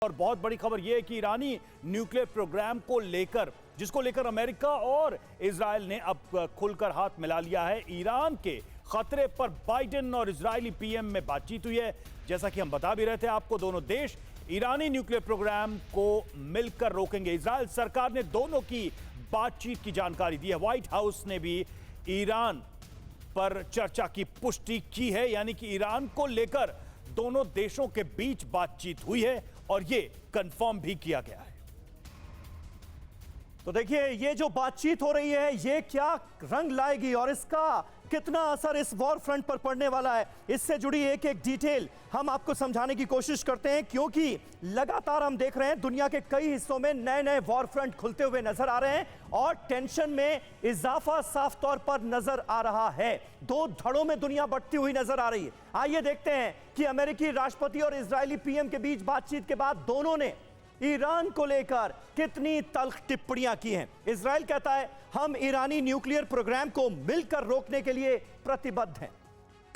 और बहुत बड़ी खबर यह है कि ईरानी न्यूक्लियर प्रोग्राम को लेकर, जिसको लेकर अमेरिका और इजराइल ने अब खुलकर हाथ मिला लिया है। ईरान के खतरे पर बाइडेन और इजरायली पीएम में बातचीत हुई है। जैसा कि हम बता भी रहे थे आपको, दोनों देश ईरानी न्यूक्लियर प्रोग्राम को मिलकर रोकेंगे। इजराइल सरकार ने दोनों की बातचीत की जानकारी दी है। व्हाइट हाउस ने भी ईरान पर चर्चा की पुष्टि की है, यानी कि ईरान को लेकर दोनों देशों के बीच बातचीत हुई है और यह कंफर्म भी किया गया है। तो देखिए, ये जो बातचीत हो रही है ये क्या रंग लाएगी और इसका कितना असर इस वॉर फ्रंट पर पड़ने वाला है, इससे जुड़ी एक एक डिटेल हम आपको समझाने की कोशिश करते हैं, क्योंकि लगातार हम देख रहे हैं दुनिया के कई हिस्सों में नए नए वॉर फ्रंट खुलते हुए नजर आ रहे हैं और टेंशन में इजाफा साफ तौर पर नजर आ रहा है। दो धड़ों में दुनिया बढ़ती हुई नजर आ रही है। आइए देखते हैं कि अमेरिकी राष्ट्रपति और इजरायली पीएम के बीच बातचीत के बाद दोनों ने ईरान को लेकर कितनी तल्ख टिप्पणियां की हैं। इजराइल कहता है हम ईरानी न्यूक्लियर प्रोग्राम को मिलकर रोकने के लिए प्रतिबद्ध हैं,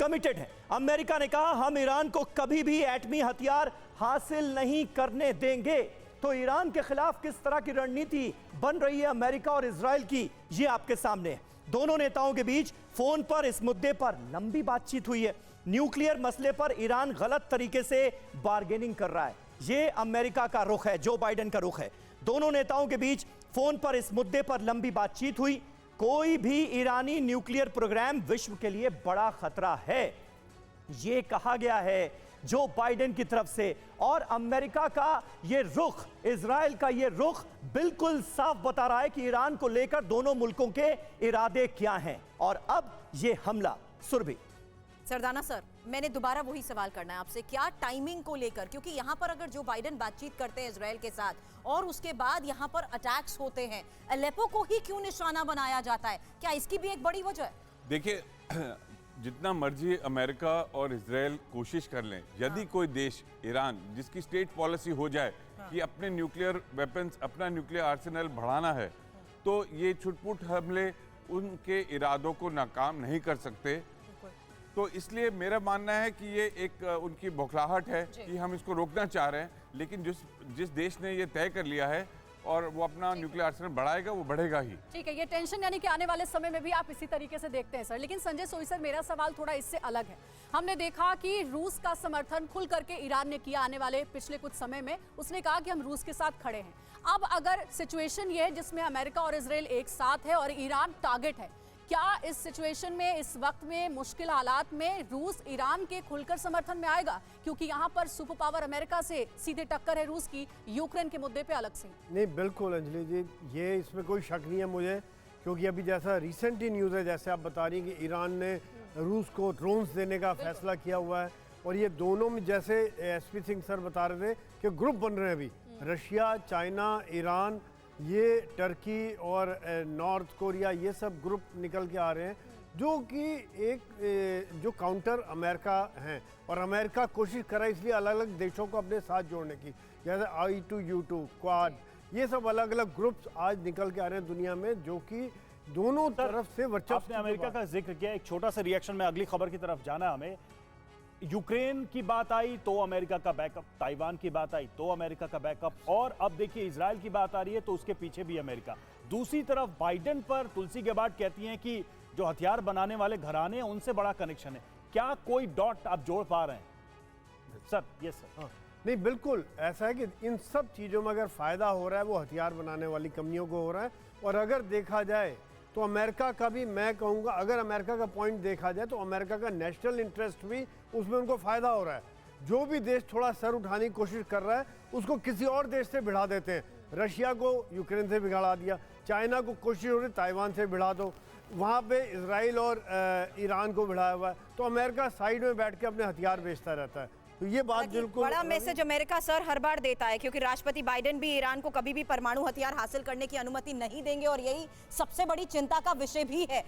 कमिटेड हैं। अमेरिका ने कहा हम ईरान को कभी भी एटमी हथियार हासिल नहीं करने देंगे। तो ईरान के खिलाफ किस तरह की रणनीति बन रही है अमेरिका और इजराइल की, ये आपके सामने है। दोनों नेताओं के बीच फोन पर इस मुद्दे पर लंबी बातचीत हुई है। न्यूक्लियर मसले पर ईरान गलत तरीके से बार्गेनिंग कर रहा है, ये अमेरिका का रुख है, जो बाइडेन का रुख है। दोनों नेताओं के बीच फोन पर इस मुद्दे पर लंबी बातचीत हुई। कोई भी ईरानी न्यूक्लियर प्रोग्राम विश्व के लिए बड़ा खतरा है, यह कहा गया है जो बाइडेन की तरफ से। और अमेरिका का यह रुख, इजराइल का यह रुख बिल्कुल साफ बता रहा है कि ईरान को लेकर दोनों मुल्कों के इरादे क्या हैं। और अब यह हमला। सुरभि सरदाना सर, मैंने दोबारा वही सवाल करना है आपसे, क्या टाइमिंग को लेकर, क्योंकि यहाँ पर अगर जो बाइडेन बातचीत करते हैं इजराइल के साथ और उसके बाद यहाँ पर अटैक्स होते हैं, अलेप्पो को ही क्यों निशाना बनाया जाता है, क्या इसकी भी एक बड़ी वजह है? देखिए, जितना मर्जी अमेरिका और इजराइल कोशिश कर लें, यदि कोई देश, ईरान, जिसकी स्टेट पॉलिसी हो जाए कि अपने न्यूक्लियर वेपन्स, अपना न्यूक्लियर आर्सेनल बढ़ाना है, तो ये छुटपुट हमले उनके इरादों को नाकाम नहीं कर सकते। तो इसलिए मेरा मानना है कि ये एक उनकी बौखलाहट है कि हम इसको रोकना चाह रहे हैं, लेकिन जिस देश ने ये तय कर लिया है और वो अपना न्यूक्लियर आर्सेनल बढ़ाएगा, वो बढ़ेगा ही। ठीक है, ये टेंशन यानी कि आने वाले समय में भी आप इसी तरीके से देखते हैं सर। लेकिन संजय सोई सर, मेरा सवाल थोड़ा इससे अलग है। हमने देखा कि रूस का समर्थन खुल करके ईरान ने किया आने वाले पिछले कुछ समय में। उसने कहा कि हम रूस के साथ खड़े हैं। अब अगर सिचुएशन ये है जिसमें अमेरिका और इजराइल एक साथ है और ईरान टारगेट है, क्या इस सिचुएशन में, इस वक्त में, मुश्किल हालात में रूस ईरान के खुलकर समर्थन में आएगा? क्योंकि यहाँ पर सुपर पावर अमेरिका से सीधे टक्कर है रूस की, यूक्रेन के मुद्दे पे अलग से। नहीं, बिल्कुल अंजलि जी, ये इसमें कोई शक नहीं है मुझे, क्योंकि अभी जैसा रिसेंट ही न्यूज़ है, जैसे आप बता रही हैं कि ईरान ने रूस को ड्रोन्स देने का फैसला किया हुआ है। और ये दोनों में, जैसे एसपी सिंह सर बता रहे थे कि ग्रुप बन रहे हैं अभी, रशिया, चाइना, ईरान, ये टर्की और नॉर्थ कोरिया, ये सब ग्रुप निकल के आ रहे हैं, जो कि एक जो काउंटर अमेरिका हैं। और अमेरिका कोशिश कर रहा है इसलिए अलग अलग देशों को अपने साथ जोड़ने की, जैसे I2U2, क्वाड, ये सब अलग अलग ग्रुप्स आज निकल के आ रहे हैं दुनिया में, जो कि दोनों तरफ से वर्चस्व। आपने अमेरिका का जिक्र किया, एक छोटा सा रिएक्शन में अगली खबर की तरफ जाना हमें। यूक्रेन की बात आई तो अमेरिका का बैकअप, ताइवान की बात आई तो अमेरिका का बैकअप, और अब देखिए इजराइल की बात आ रही है तो उसके पीछे भी अमेरिका। दूसरी तरफ बाइडेन पर तुलसी गेबार्ड कहती हैं कि जो हथियार बनाने वाले घराने हैं उनसे बड़ा कनेक्शन है। क्या कोई डॉट आप जोड़ पा रहे हैं सर? Yes sir. हाँ, नहीं, बिल्कुल ऐसा है कि इन सब चीज़ों में अगर फ़ायदा हो रहा है वो हथियार बनाने वाली कंपनियों को हो रहा है। और अगर देखा जाए तो अमेरिका का भी, मैं कहूँगा, अगर अमेरिका का पॉइंट देखा जाए तो अमेरिका का नेशनल इंटरेस्ट भी, उसमें उनको फ़ायदा हो रहा है। जो भी देश थोड़ा सर उठाने की कोशिश कर रहा है उसको किसी और देश से भिड़ा देते हैं। रशिया को यूक्रेन से बिगाड़ा दिया, चाइना को कोशिश हो रही ताइवान से भिड़ा दो, वहाँ पे इजराइल और ईरान को भिड़ाया हुआ है। तो अमेरिका साइड में बैठ के अपने हथियार बेचता रहता है। तो ये बात बिल्कुल बड़ा मैसेज अमेरिका सर हर बार देता है, क्योंकि राष्ट्रपति बाइडेन भी ईरान को कभी भी परमाणु हथियार हासिल करने की अनुमति नहीं देंगे और यही सबसे बड़ी चिंता का विषय भी है।